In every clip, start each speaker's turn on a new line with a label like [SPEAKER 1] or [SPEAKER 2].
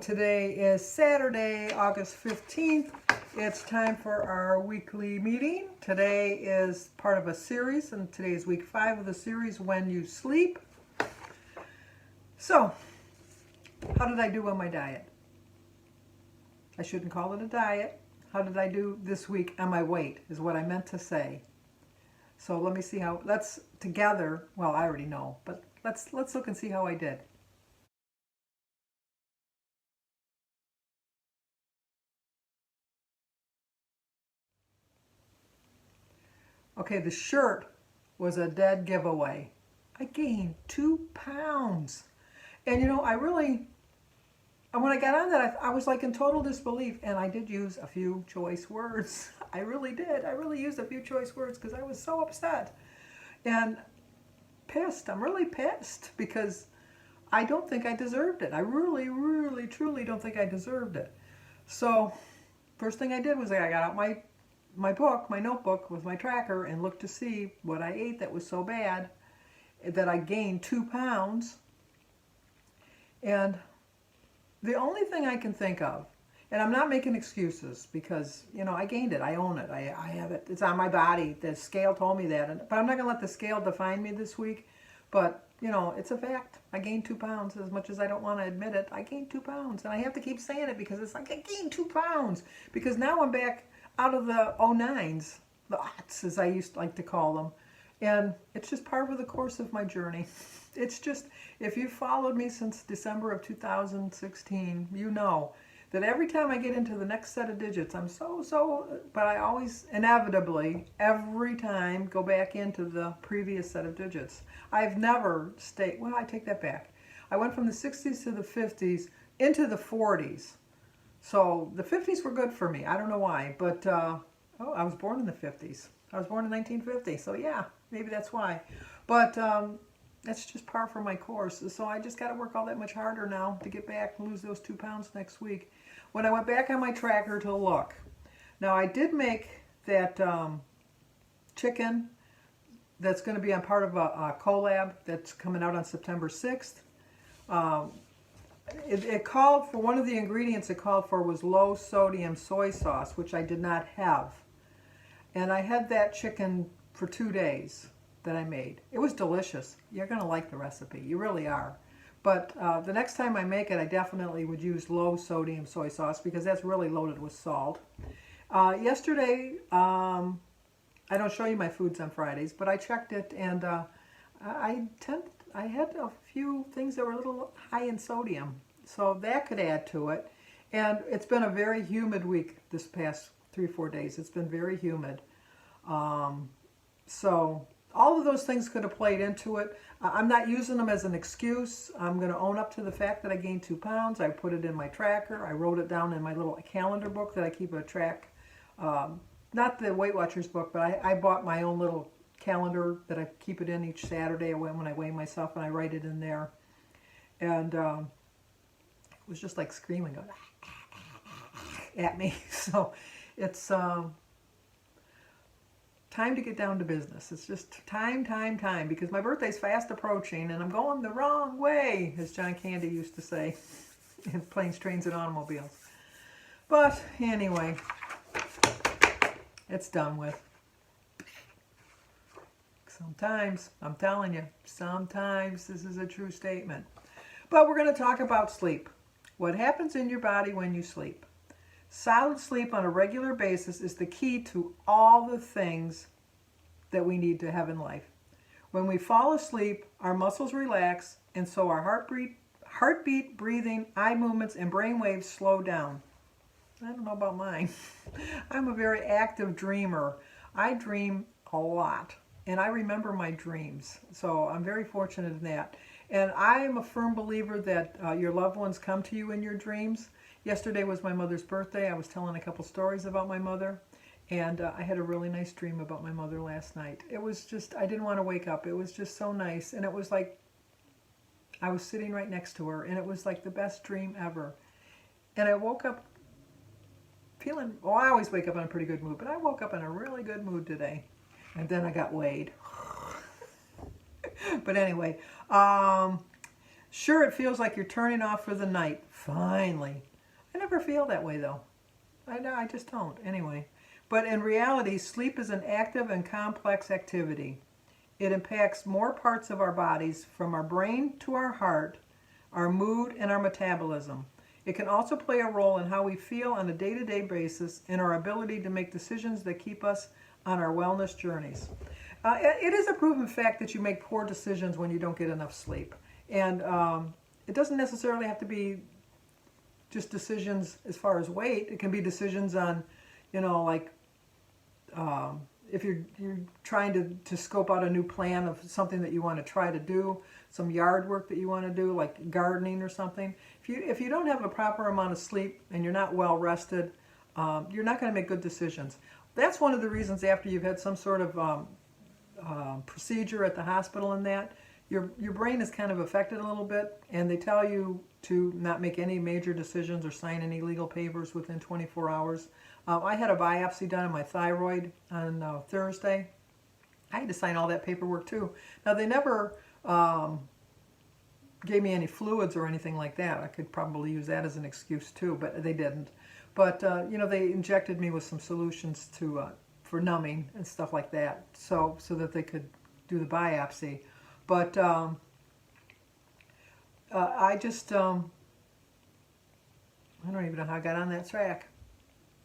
[SPEAKER 1] today is Saturday, August 15th. It's time for our weekly meeting. Today is part of a series, and today is week 5 of the series, When You Sleep. So, how did I do on my diet? I shouldn't call it a diet. How did I do this week on my weight is what I meant to say. So let me see how, let's together, well, I already know, but let's look and see how I did. Okay, the shirt was a dead giveaway. I gained 2 pounds. And you know, when I got on that, I was like in total disbelief, and I did use a few choice words. I really did. I really used a few choice words because I was so upset and pissed. I'm really pissed because I don't think I deserved it. I really, really, truly don't think I deserved it. So first thing I did was I got out my notebook with my tracker and looked to see what I ate that was so bad that I gained 2 pounds. And the only thing I can think of, and I'm not making excuses because, you know, I gained it. I own it. I have it. It's on my body. The scale told me that. But I'm not going to let the scale define me this week. But, you know, it's a fact. I gained 2 pounds. As much as I don't want to admit it, I gained 2 pounds. And I have to keep saying it because it's like I gained 2 pounds. Because now I'm back out of the 09s, the aughts, as I used to like to call them. And it's just part of the course of my journey. It's just, if you've followed me since December of 2016, you know that every time I get into the next set of digits, but I always inevitably, every time, go back into the previous set of digits. I've never stayed, well, I take that back. I went from the 60s to the 50s into the 40s. So the 50s were good for me. I don't know why, but I was born in the 50s. I was born in 1950, so yeah, maybe that's why. But that's just par for my course. So I just got to work all that much harder now to get back and lose those 2 pounds next week. When I went back on my tracker to look, now I did make that chicken that's going to be on part of a collab that's coming out on September 6th. It called for, one of the ingredients it called for was low sodium soy sauce, which I did not have. And I had that chicken for 2 days that I made. It was delicious. You're going to like the recipe. You really are. But the next time I make it, I definitely would use low sodium soy sauce because that's really loaded with salt. Yesterday, I don't show you my foods on Fridays, but I checked it, and I had a few things that were a little high in sodium, so that could add to it. And it's been a very humid week this past 3-4 days. It's been very humid. So all of those things could have played into it. I'm not using them as an excuse. I'm going to own up to the fact that I gained 2 pounds. I put it in my tracker. I wrote it down in my little calendar book that I keep a track. Not the Weight Watchers book, but I bought my own little calendar that I keep it in each Saturday when I weigh myself, and I write it in there. And it was just like screaming at me. So it's time to get down to business. It's just time, because my birthday's fast approaching and I'm going the wrong way, as John Candy used to say in Planes, Trains, and Automobiles. But anyway, it's done with. Sometimes, I'm telling you, sometimes this is a true statement. But we're going to talk about sleep. What happens in your body when you sleep? Solid sleep on a regular basis is the key to all the things that we need to have in life. When we fall asleep, our muscles relax, and so our heartbeat, breathing, eye movements, and brain waves slow down. I don't know about mine. I'm a very active dreamer. I dream a lot, and I remember my dreams. So I'm very fortunate in that. And I am a firm believer that your loved ones come to you in your dreams. Yesterday was my mother's birthday. I was telling a couple stories about my mother, and I had a really nice dream about my mother last night. It was just, I didn't want to wake up. It was just so nice, and it was like I was sitting right next to her, and it was like the best dream ever. And I woke up feeling, well, I always wake up in a pretty good mood, but I woke up in a really good mood today, and then I got weighed. But anyway, Sure, it feels like you're turning off for the night. Finally. I never feel that way though. I just don't. Anyway. But in reality, sleep is an active and complex activity. It impacts more parts of our bodies, from our brain to our heart, our mood, and our metabolism. It can also play a role in how we feel on a day-to-day basis and our ability to make decisions that keep us on our wellness journeys. It is a proven fact that you make poor decisions when you don't get enough sleep. And it doesn't necessarily have to be just decisions as far as weight. It can be decisions on, like if you're trying to scope out a new plan of something that you want to try to do, some yard work that you want to do, like gardening or something. If you don't have a proper amount of sleep and you're not well rested, you're not going to make good decisions. That's one of the reasons after you've had some sort of procedure at the hospital and that, your brain is kind of affected a little bit, and they tell you to not make any major decisions or sign any legal papers within 24 hours. I had a biopsy done on my thyroid on Thursday. I had to sign all that paperwork too. Now, they never gave me any fluids or anything like that. I could probably use that as an excuse too, but they didn't. But they injected me with some solutions for numbing and stuff like that, so that they could do the biopsy. But I just I don't even know how I got on that track.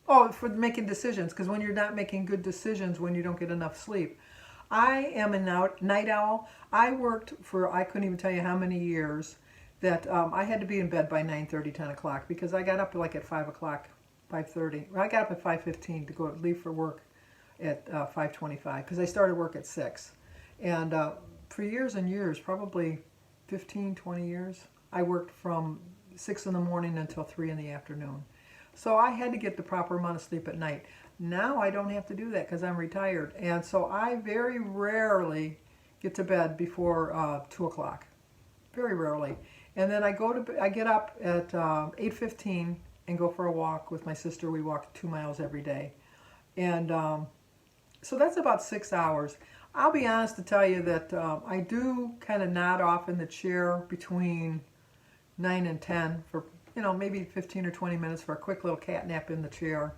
[SPEAKER 1] Oh, for making decisions, because when you're not making good decisions, when you don't get enough sleep. I am a night owl. I worked for, I couldn't even tell you how many years, that I had to be in bed by 9:30, 10 o'clock, because I got up like at 5 o'clock, 5:30. I got up at 5:15 to leave for work at 5:25, because I started work at 6. And for years and years, probably 15, 20 years, I worked from 6 in the morning until 3 in the afternoon. So I had to get the proper amount of sleep at night. Now I don't have to do that because I'm retired. And so I very rarely get to bed before 2 o'clock. Very rarely. And then I get up at 8:15 and go for a walk with my sister. We walk 2 miles every day. And so that's about 6 hours. I'll be honest to tell you that I do kind of nod off in the chair between 9 and 10 for, maybe 15 or 20 minutes for a quick little cat nap in the chair.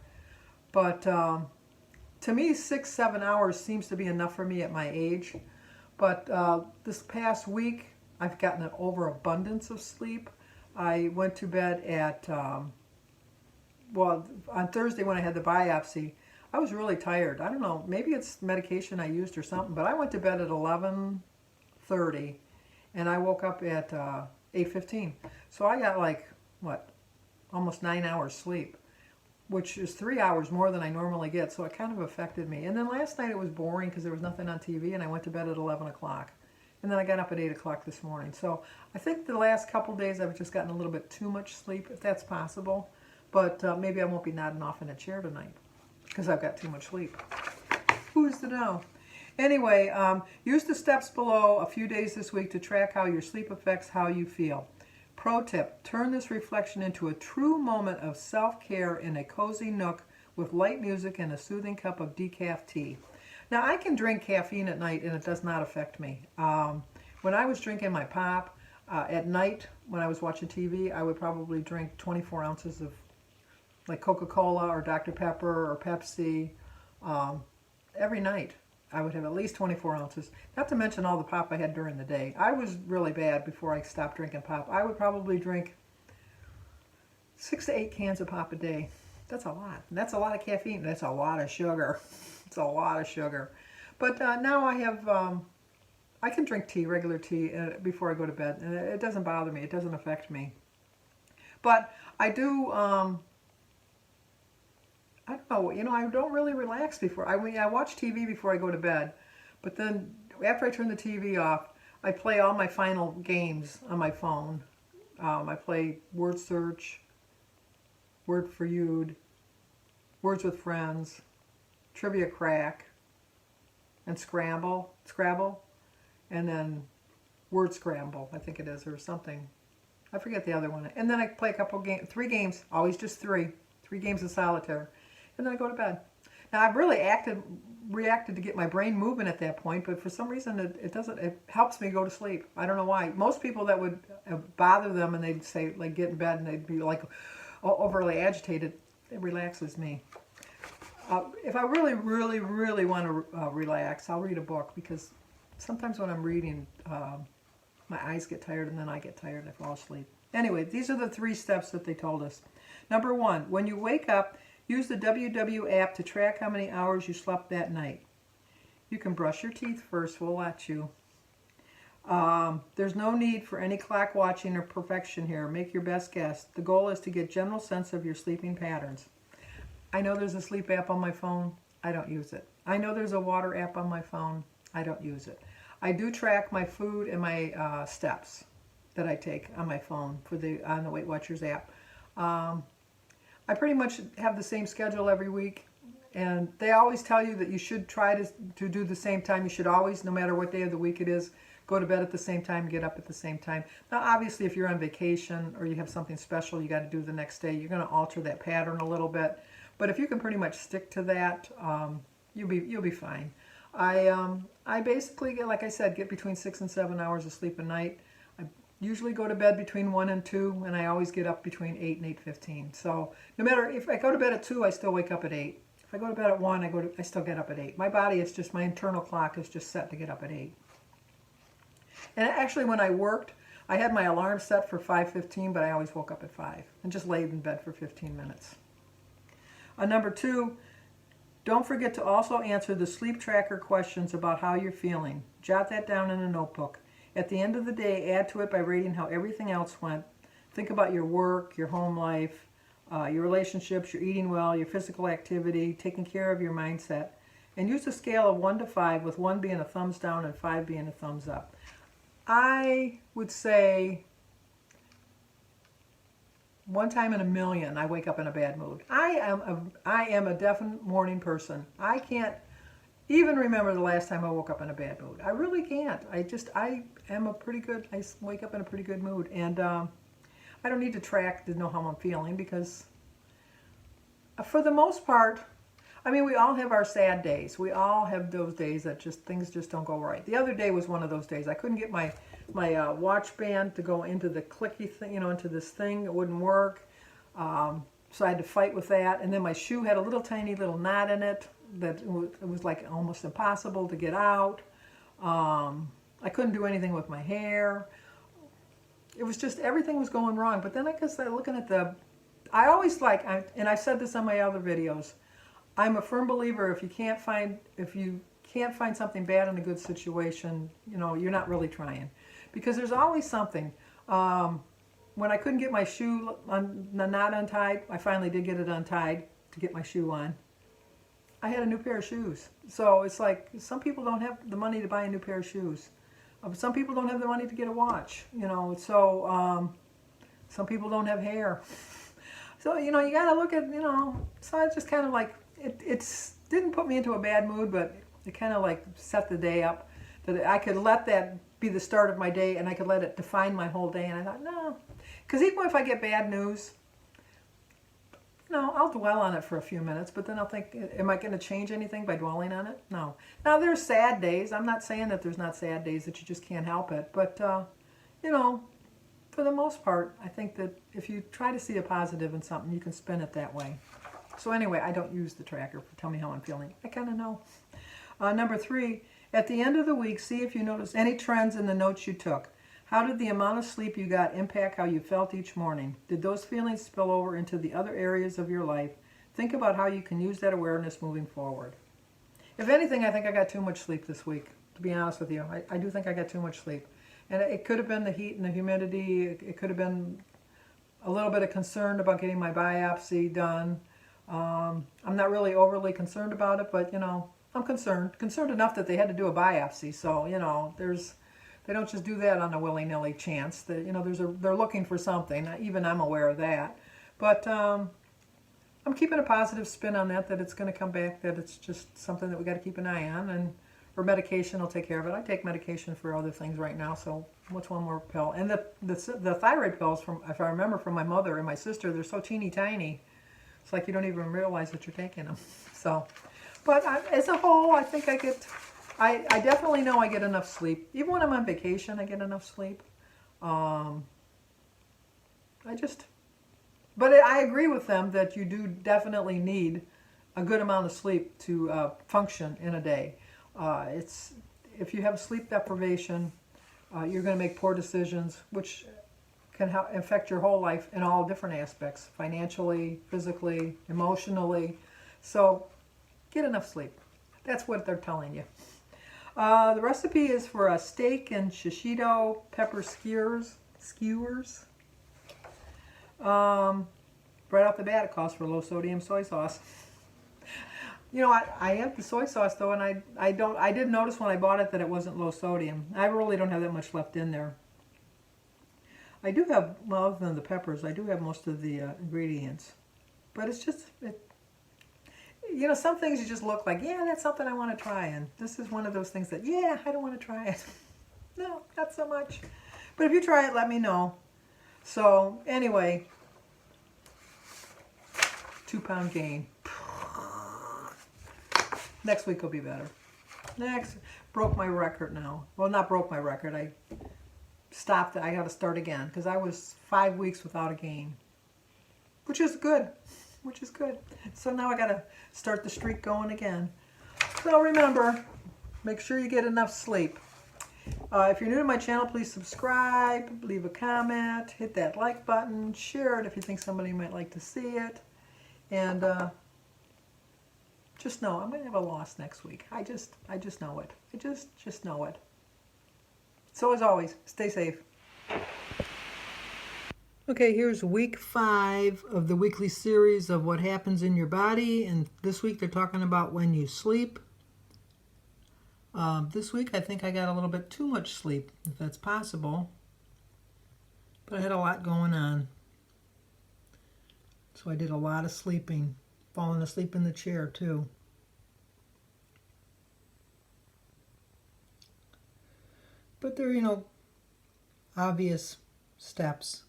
[SPEAKER 1] But to me, 6, 7 hours seems to be enough for me at my age. But this past week, I've gotten an overabundance of sleep. I went to bed at, on Thursday when I had the biopsy, I was really tired. I don't know, maybe it's medication I used or something, but I went to bed at 11:30 and I woke up at 8:15. So I got almost 9 hours sleep, which is 3 hours more than I normally get. So it kind of affected me. And then last night it was boring because there was nothing on TV, and I went to bed at 11 o'clock. And then I got up at 8 o'clock this morning. So I think the last couple days I've just gotten a little bit too much sleep, if that's possible. But maybe I won't be nodding off in a chair tonight because I've got too much sleep. Who's to know? Anyway, use the steps below a few days this week to track how your sleep affects how you feel. Pro tip, turn this reflection into a true moment of self-care in a cozy nook with light music and a soothing cup of decaf tea. Now, I can drink caffeine at night and it does not affect me. When I was drinking my pop, at night when I was watching TV, I would probably drink 24 ounces of like Coca-Cola or Dr. Pepper or Pepsi. Every night I would have at least 24 ounces. Not to mention all the pop I had during the day. I was really bad before I stopped drinking pop. I would probably drink 6 to 8 cans of pop a day. That's a lot. That's a lot of caffeine. That's a lot of sugar. It's a lot of sugar. But now I have, I can drink tea, regular tea, before I go to bed. And it doesn't bother me. It doesn't affect me. But I do, I don't know, I don't really relax before. I watch TV before I go to bed. But then after I turn the TV off, I play all my final games on my phone. I play Word Search, Word for You, Words with Friends, Trivia Crack, and Scrabble, and then Word Scramble, I think it is, or something. I forget the other one. And then I play a couple games, 3 games, always just 3 games of solitaire, and then I go to bed. Now I've really reacted to get my brain moving at that point, but for some reason it doesn't, it helps me go to sleep. I don't know why. Most people that would bother them and they'd say like get in bed and they'd be like overly agitated, it relaxes me. If I really, really, really want to relax, I'll read a book, because sometimes when I'm reading, my eyes get tired and then I get tired and I fall asleep. Anyway, these are the 3 steps that they told us. Number 1, when you wake up, use the WW app to track how many hours you slept that night. You can brush your teeth first, we'll let you. There's no need for any clock watching or perfection here. Make your best guess. The goal is to get general sense of your sleeping patterns. I know there's a sleep app on my phone. I don't use it. I know there's a water app on my phone. I don't use it. I do track my food and my steps that I take on my phone on the Weight Watchers app. I pretty much have the same schedule every week, and they always tell you that you should try to do the same time. You should always, no matter what day of the week it is, go to bed at the same time, get up at the same time. Now, obviously, if you're on vacation or you have something special you got to do the next day, you're going to alter that pattern a little bit. But if you can pretty much stick to that, you'll be fine. I basically get, like I said, get between 6 and 7 hours of sleep a night. I usually go to bed between 1 and 2, and I always get up between 8 and 8:15. So no matter if I go to bed at 2, I still wake up at 8. If I go to bed at 1, I still get up at 8. My body is just, my internal clock is just set to get up at 8. And actually, when I worked, I had my alarm set for 5:15, but I always woke up at 5 and just laid in bed for 15 minutes. Number 2, don't forget to also answer the sleep tracker questions about how you're feeling. Jot that down in a notebook. At the end of the day, add to it by rating how everything else went. Think about your work, your home life, your relationships, your eating well, your physical activity, taking care of your mindset. And use a scale of 1 to 5, with 1 being a thumbs down and 5 being a thumbs up. I would say 1 time in a million I wake up in a bad mood. I am a definite morning person. I can't even remember the last time I woke up in a bad mood. I really can't. I wake up in a pretty good mood. And I don't need to track to know how I'm feeling, because for the most part, I mean, we all have our sad days. We all have those days that things just don't go right. The other day was one of those days. I couldn't get my watch band to go into the clicky thing, into this thing. It wouldn't work. So I had to fight with that. And then my shoe had a tiny little knot in it that it was like almost impossible to get out. I couldn't do anything with my hair. It was just, everything was going wrong. But then I guess looking at I always and I've said this on my other videos, I'm a firm believer if you can't find something bad in a good situation, you're not really trying. Because there's always something. When I couldn't get my shoe not untied, I finally did get it untied to get my shoe on. I had a new pair of shoes. So it's like, some people don't have the money to buy a new pair of shoes. Some people don't have the money to get a watch, so some people don't have hair. So, you got to look at, so it's just kind of like, it didn't put me into a bad mood, but it kind of like set the day up, that I could let that be the start of my day, and I could let it define my whole day. And I thought, no, because even if I get bad news, I'll dwell on it for a few minutes, but then I'll think, am I going to change anything by dwelling on it? No. Now, there's sad days. I'm not saying that there's not sad days, that you just can't help it, but, for the most part, I think that if you try to see a positive in something, you can spin it that way. So anyway, I don't use the tracker to tell me how I'm feeling. I kind of know. Number 3, at the end of the week, see if you notice any trends in the notes you took. How did the amount of sleep you got impact how you felt each morning? Did those feelings spill over into the other areas of your life? Think about how you can use that awareness moving forward. If anything, I think I got too much sleep this week, to be honest with you. I do think I got too much sleep. And it could have been the heat and the humidity. It could have been a little bit of concern about getting my biopsy done. I'm not really overly concerned about it, but, I'm concerned enough that they had to do a biopsy. So, they don't just do that on a willy-nilly chance. They're looking for something. Even I'm aware of that. But I'm keeping a positive spin on that it's going to come back, that it's just something that we got to keep an eye on, and or medication will take care of it. I take medication for other things right now, so what's one more pill? And the thyroid pills, if I remember, from my mother and my sister, they're so teeny tiny. It's like you don't even realize that you're taking them. So, But as a whole, I think I definitely know I get enough sleep. Even when I'm on vacation, I get enough sleep. Um, but I agree with them that you do definitely need a good amount of sleep to function in a day. It's if you have sleep deprivation, you're going to make poor decisions, which can affect your whole life in all different aspects, financially, physically, emotionally. So get enough sleep. That's what they're telling you. The recipe is for a steak and shishito pepper skewers. Right off the bat, it calls for low sodium soy sauce. You know, I have the soy sauce though, and I did notice when I bought it that it wasn't low sodium. I really don't have that much left in there. I do have, well, other than the peppers, I do have most of the ingredients. But it's just, you know, some things you just look like, yeah, that's something I want to try. And this is one of those things that, yeah, I don't want to try it. No, not so much. But if you try it, let me know. So, anyway, 2-pound gain. Next week will be better. Broke my record now. Well, not broke my record. I stopped. I got to start again because I was 5 weeks without a gain, which is good. So now I got to start the streak going again. So remember, make sure you get enough sleep. If you're new to my channel, please subscribe, leave a comment, hit that like button, share it if you think somebody might like to see it, and just know I'm going to have a loss next week. I just know it. I just know it. So as always, stay safe. Okay, here's week 5 of the weekly series of what happens in your body. And this week they're talking about when you sleep. This week I think I got a little bit too much sleep, if that's possible. But I had a lot going on. So I did a lot of sleeping. Falling asleep in the chair too. But they're, you know, obvious steps.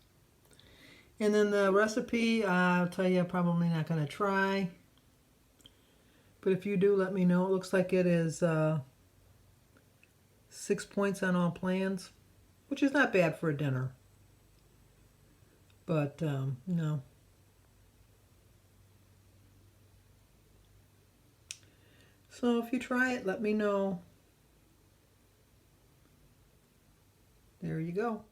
[SPEAKER 1] And then the recipe, I'll tell you, I'm probably not going to try. But if you do, let me know. It looks like it is 6 points on all plans, which is not bad for a dinner. But, no. So if you try it, let me know. There you go.